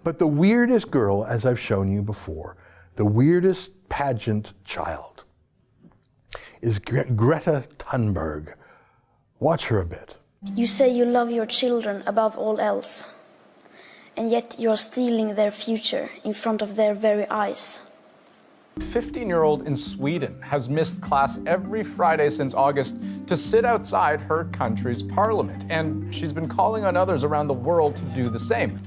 But the weirdest girl, as I've shown you before, the weirdest pageant child, is Greta Thunberg. Watch her a bit. You say you love your children above all else, and yet you're stealing their future in front of their very eyes. A 15-year-old in Sweden has missed class every Friday since August to sit outside her country's parliament, and she's been calling on others around the world to do the same.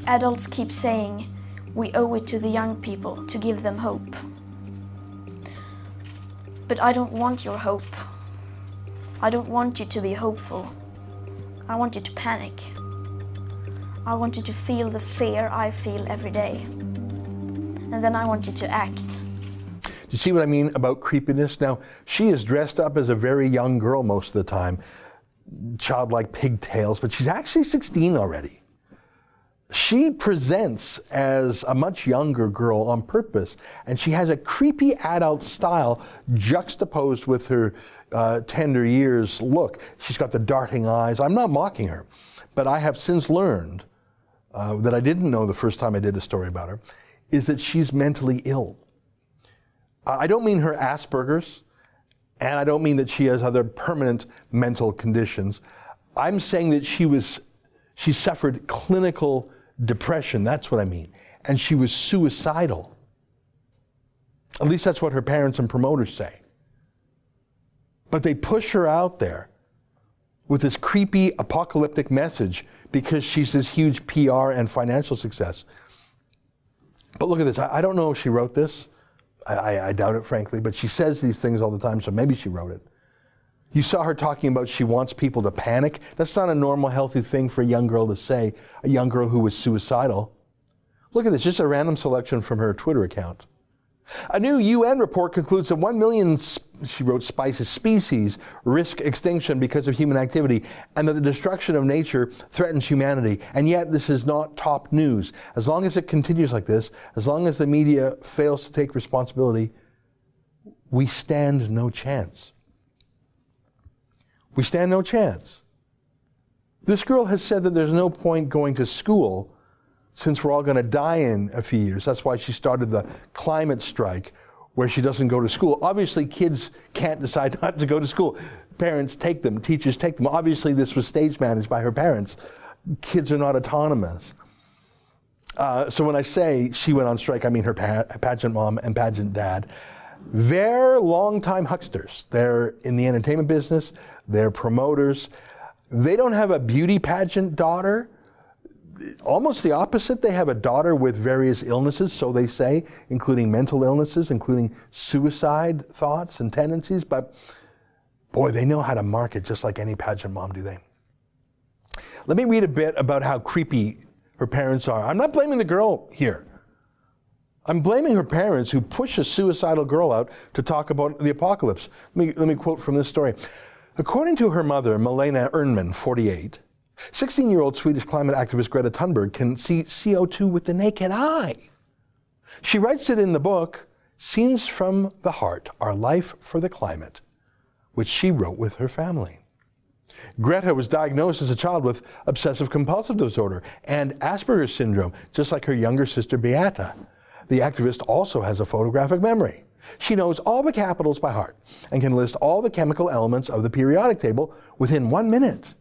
Adults keep saying we owe it to the young people to give them hope. But I don't want your hope. I don't want you to be hopeful. I want you to panic. I want you to feel the fear I feel every day. And then I want you to act. Do you see what I mean about creepiness? Now, she is dressed up as a very young girl most of the time, childlike pigtails, but she's actually 16 already. She presents as a much younger girl on purpose, and she has a creepy adult style juxtaposed with her tender years look. She's got the darting eyes. I'm not mocking her, but I have since learned that I didn't know the first time I did a story about her, is that she's mentally ill. I don't mean her Asperger's, and I don't mean that she has other permanent mental conditions. I'm saying that she suffered clinical depression, that's what I mean. And she was suicidal. At least that's what her parents and promoters say. But they push her out there with this creepy apocalyptic message because she's this huge PR and financial success. But look at this. I don't know if she wrote this. I doubt it, frankly, but she says these things all the time, so maybe she wrote it. You saw her talking about she wants people to panic. That's not a normal, healthy thing for a young girl to say, a young girl who was suicidal. Look at this, just a random selection from her Twitter account. A new UN report concludes that 1 million, she wrote, species risk extinction because of human activity, and that the destruction of nature threatens humanity. And yet this is not top news. As long as it continues like this, as long as the media fails to take responsibility, we stand no chance. We stand no chance. This girl has said that there's no point going to school since we're all going to die in a few years. That's why she started the climate strike, where she doesn't go to school. Obviously, kids can't decide not to go to school. Parents take them, teachers take them. Obviously, this was stage managed by her parents. Kids are not autonomous. So when I say she went on strike, I mean her pageant mom and pageant dad. They're longtime hucksters. They're in the entertainment business. They're promoters. They don't have a beauty pageant daughter. Almost the opposite. They have a daughter with various illnesses, so they say, including mental illnesses, including suicide thoughts and tendencies. But boy, they know how to market just like any pageant mom, do they? Let me read a bit about how creepy her parents are. I'm not blaming the girl here. I'm blaming her parents who push a suicidal girl out to talk about the apocalypse. Let me quote from this story. According to her mother, Malena Ernman, 48, 16-year-old Swedish climate activist Greta Thunberg can see CO2 with the naked eye. She writes it in the book, Scenes from the Heart, Our Life for the Climate, which she wrote with her family. Greta was diagnosed as a child with obsessive-compulsive disorder and Asperger's syndrome, just like her younger sister Beata. The activist also has a photographic memory. She knows all the capitals by heart and can list all the chemical elements of the periodic table within 1 minute.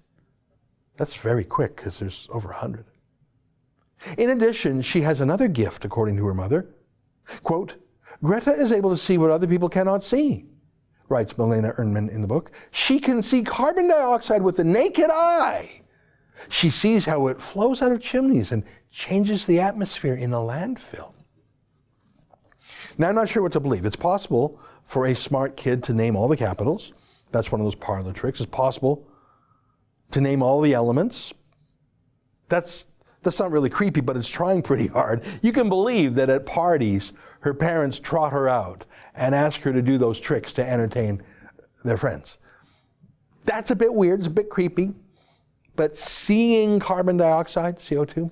That's very quick because there's over 100. In addition, she has another gift, according to her mother. Quote, Greta is able to see what other people cannot see, writes Malena Ernman in the book. She can see carbon dioxide with the naked eye. She sees how it flows out of chimneys and changes the atmosphere in a landfill. Now, I'm not sure what to believe. It's possible for a smart kid to name all the capitals. That's one of those parlor tricks. It's possible to name all the elements. That's not really creepy, but it's trying pretty hard. You can believe that at parties, her parents trot her out and ask her to do those tricks to entertain their friends. That's a bit weird, it's a bit creepy, but seeing carbon dioxide, CO2,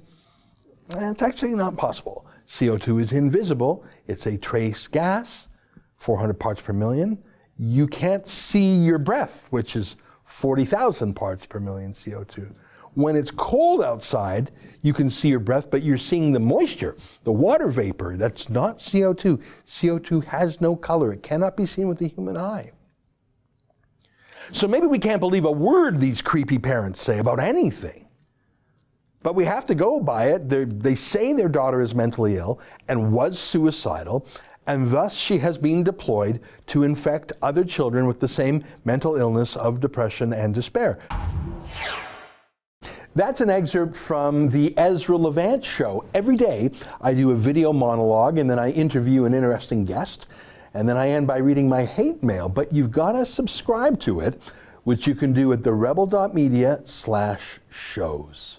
it's actually not possible. CO2 is invisible. It's a trace gas, 400 parts per million. You can't see your breath, which is 40,000 parts per million CO2. When it's cold outside, you can see your breath, but you're seeing the moisture, the water vapor. That's not CO2. CO2 has no color. It cannot be seen with the human eye. So maybe we can't believe a word these creepy parents say about anything. But we have to go by it. They say their daughter is mentally ill and was suicidal, and thus she has been deployed to infect other children with the same mental illness of depression and despair. That's an excerpt from the Ezra Levant show. Every day I do a video monologue and then I interview an interesting guest, and then I end by reading my hate mail. But you've got to subscribe to it, which you can do at therebel.media/shows.